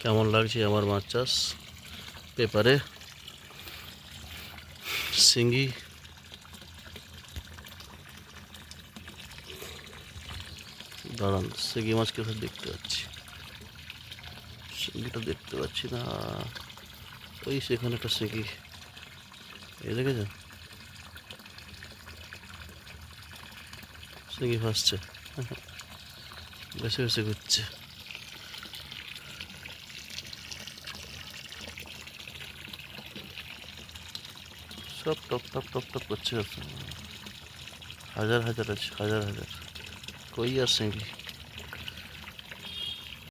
কেমন লাগছে আমার মাছ চাষ পেপারে শিঙ্গি দাঁড়ান শিঙ্গি মাছ কোথায় দেখতে পাচ্ছি শিঙ্গিটা দেখতে পাচ্ছি না ওই সেখানে একটা শিঙ্গি এই দেখেছেন শিঙ্গি ভাসছে বেশি বেশি ঘুরছে সব টপ টপ টপ টপ করছে হাজার হাজার আছে হাজার হাজার কই আর শিঙ্গি